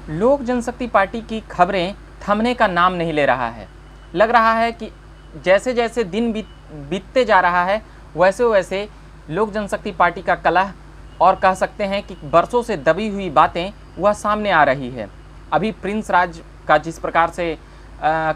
लोक जनशक्ति पार्टी की खबरें थमने का नाम नहीं ले रहा है। लग रहा है कि जैसे जैसे दिन बीतते जा रहा है वैसे वैसे लोक जनशक्ति पार्टी का कलह और कह सकते हैं कि बरसों से दबी हुई बातें वह सामने आ रही है। अभी प्रिंस राज का जिस प्रकार से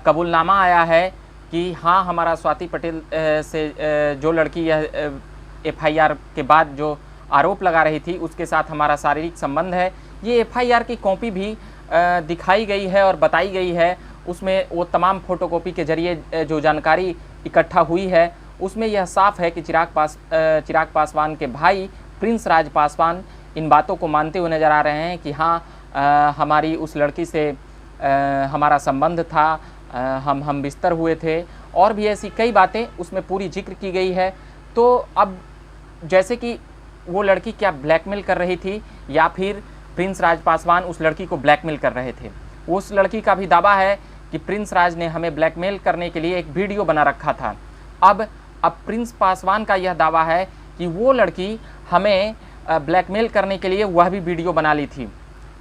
कबूलनामा आया है कि हाँ, हमारा स्वाति पटेल से जो लड़की यह एफआईआर के बाद जो आरोप लगा रही थी उसके साथ हमारा शारीरिक संबंध है, ये एफआईआर की कॉपी भी दिखाई गई है और बताई गई है। उसमें वो तमाम फोटोकॉपी के जरिए जो जानकारी इकट्ठा हुई है उसमें यह साफ है कि चिराग पासवान के भाई प्रिंस राज पासवान इन बातों को मानते हुए नज़र आ रहे हैं कि हाँ, हमारी उस लड़की से हमारा संबंध था, हम बिस्तर हुए थे और भी ऐसी कई बातें उसमें पूरी जिक्र की गई है। तो अब जैसे कि वो लड़की क्या ब्लैकमेल कर रही थी या फिर प्रिंस राज पासवान उस लड़की को ब्लैकमेल कर रहे थे, उस लड़की का भी दावा है कि प्रिंस राज ने हमें ब्लैकमेल करने के लिए एक वीडियो बना रखा था। अब प्रिंस पासवान का यह दावा है कि वो लड़की हमें ब्लैकमेल करने के लिए वह भी वीडियो बना ली थी।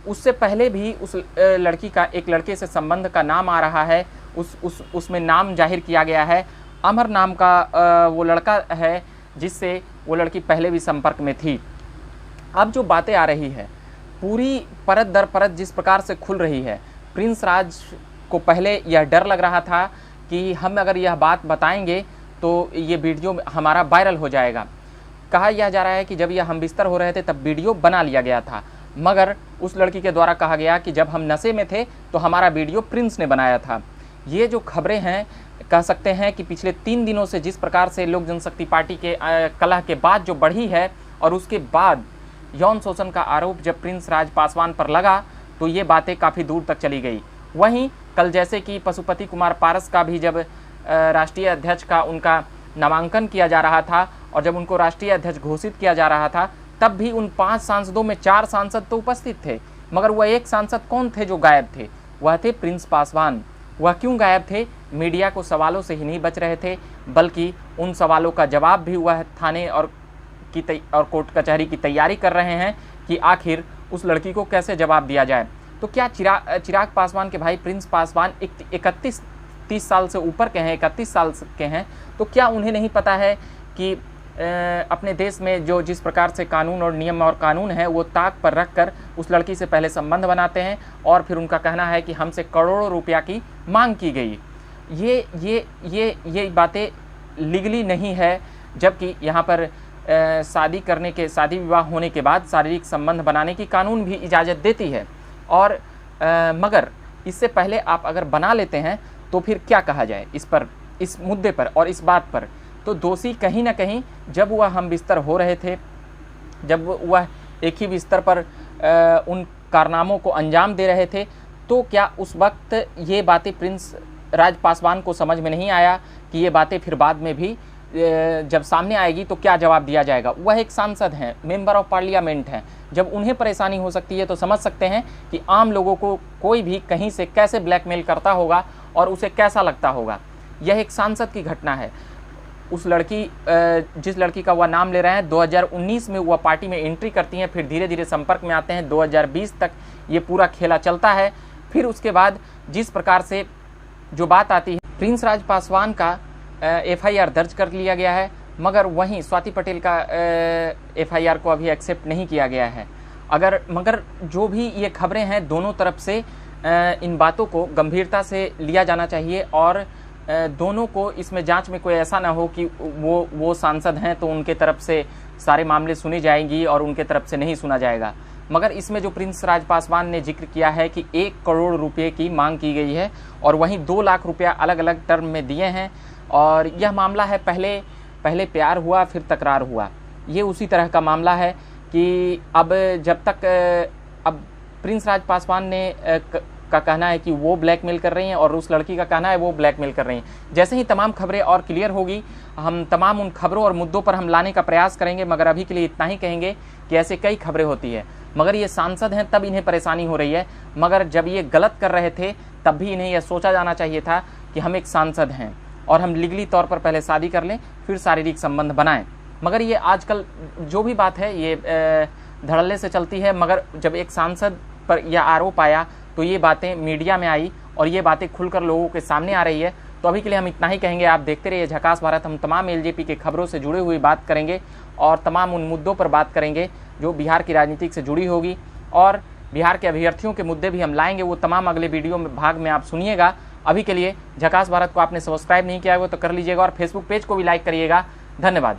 उससे पहले भी उस लड़की का एक लड़के से संबंध का नाम आ रहा है, उसमें नाम जाहिर किया गया है। अमर नाम का वो लड़का है जिससे वो लड़की पहले भी संपर्क में थी। अब जो बातें आ रही है पूरी परत दर परत जिस प्रकार से खुल रही है, प्रिंस राज को पहले यह डर लग रहा था कि हम अगर यह बात बताएंगे तो ये वीडियो हमारा वायरल हो जाएगा। कहा यह जा रहा है कि जब यह हम बिस्तर हो रहे थे तब वीडियो बना लिया गया था, मगर उस लड़की के द्वारा कहा गया कि जब हम नशे में थे तो हमारा वीडियो प्रिंस ने बनाया था। ये जो खबरें हैं कह सकते हैं कि पिछले 3 दिनों से जिस प्रकार से लोक जनशक्ति पार्टी के कलह के बाद जो बढ़ी है और उसके बाद यौन शोषण का आरोप जब प्रिंस राज पासवान पर लगा तो ये बातें काफ़ी दूर तक चली गई। वहीं कल जैसे कि पशुपति कुमार पारस का भी जब राष्ट्रीय अध्यक्ष का उनका नामांकन किया जा रहा था और जब उनको राष्ट्रीय अध्यक्ष घोषित किया जा रहा था तब भी उन 5 सांसदों में 4 सांसद तो उपस्थित थे, मगर वह एक सांसद कौन थे जो गायब थे? वह थे प्रिंस पासवान। वह क्यों गायब थे? मीडिया को सवालों से ही नहीं बच रहे थे, बल्कि उन सवालों का जवाब भी वह थाने और कोर्ट कचहरी की तैयारी कर रहे हैं कि आखिर उस लड़की को कैसे जवाब दिया जाए। तो क्या चिराग पासवान के भाई प्रिंस पासवान 31-30 साल से ऊपर के हैं, 31 साल के हैं, तो क्या उन्हें नहीं पता है कि अपने देश में जो जिस प्रकार से कानून और नियम और कानून है वो ताक पर रखकर उस लड़की से पहले संबंध बनाते हैं और फिर उनका कहना है कि हमसे करोड़ों रुपया की मांग की गई। ये बातें लीगली नहीं है, जबकि यहाँ पर शादी विवाह होने के बाद शारीरिक संबंध बनाने की कानून भी इजाज़त देती है। और मगर इससे पहले आप अगर बना लेते हैं तो फिर क्या कहा जाए इस मुद्दे पर और इस बात पर? तो दोषी कहीं ना कहीं जब वह हम बिस्तर हो रहे थे, जब वह एक ही बिस्तर पर उन कारनामों को अंजाम दे रहे थे, तो क्या उस वक्त ये बातें प्रिंस राज पासवान को समझ में नहीं आया कि ये बातें फिर बाद में भी जब सामने आएगी तो क्या जवाब दिया जाएगा? वह एक सांसद हैं, मेंबर ऑफ पार्लियामेंट हैं, जब उन्हें परेशानी हो सकती है तो समझ सकते हैं कि आम लोगों को कोई भी कहीं से कैसे ब्लैकमेल करता होगा और उसे कैसा लगता होगा। यह एक सांसद की घटना है। उस लड़की जिस लड़की का वह नाम ले रहे हैं 2019 में वह पार्टी में एंट्री करती हैं, फिर धीरे धीरे संपर्क में आते हैं, 2020 तक ये पूरा खेला चलता है। फिर उसके बाद जिस प्रकार से जो बात आती है, प्रिंस राज पासवान का एफआईआर दर्ज कर लिया गया है, मगर वहीं स्वाति पटेल का एफआईआर को अभी एक्सेप्ट नहीं किया गया है। मगर जो भी ये खबरें हैं दोनों तरफ से इन बातों को गंभीरता से लिया जाना चाहिए और दोनों को इसमें जांच में कोई ऐसा ना हो कि वो सांसद हैं तो उनके तरफ से सारे मामले सुने जाएंगी और उनके तरफ से नहीं सुना जाएगा। मगर इसमें जो प्रिंस राज पासवान ने जिक्र किया है कि 1 करोड़ रुपए की मांग की गई है और वहीं 2 लाख रुपया अलग अलग टर्म में दिए हैं और यह मामला है पहले प्यार हुआ फिर तकरार हुआ। ये उसी तरह का मामला है कि अब जब तक अब प्रिंस राज पासवान ने का कहना है कि वो ब्लैकमेल कर रही हैं और उस लड़की का कहना है वो ब्लैकमेल कर रही हैं। जैसे ही तमाम खबरें और क्लियर होगी हम तमाम उन खबरों और मुद्दों पर हम लाने का प्रयास करेंगे, मगर अभी के लिए इतना ही कहेंगे कि ऐसे कई खबरें होती है, मगर ये सांसद हैं तब इन्हें परेशानी हो रही है, मगर जब ये गलत कर रहे थे तब भी इन्हें यह सोचा जाना चाहिए था कि हम एक सांसद हैं और हम लीगली तौर पर पहले शादी कर लें फिर शारीरिक संबंध बनाएं। मगर ये आजकल जो भी बात है ये धड़ल्ले से चलती है, मगर जब एक सांसद पर यह आरोप आया तो ये बातें मीडिया में आई और ये बातें खुलकर लोगों के सामने आ रही है। तो अभी के लिए हम इतना ही कहेंगे, आप देखते रहिए झकास भारत। हम तमाम एलजेपी के खबरों से जुड़े हुए बात करेंगे और तमाम उन मुद्दों पर बात करेंगे जो बिहार की राजनीति से जुड़ी होगी, और बिहार के अभ्यर्थियों के मुद्दे भी हम लाएंगे। वो तमाम अगले वीडियो में भाग में आप सुनिएगा। अभी के लिए झकास भारत को आपने सब्सक्राइब नहीं किया हो तो कर लीजिएगा और फेसबुक पेज को भी लाइक करिएगा। धन्यवाद।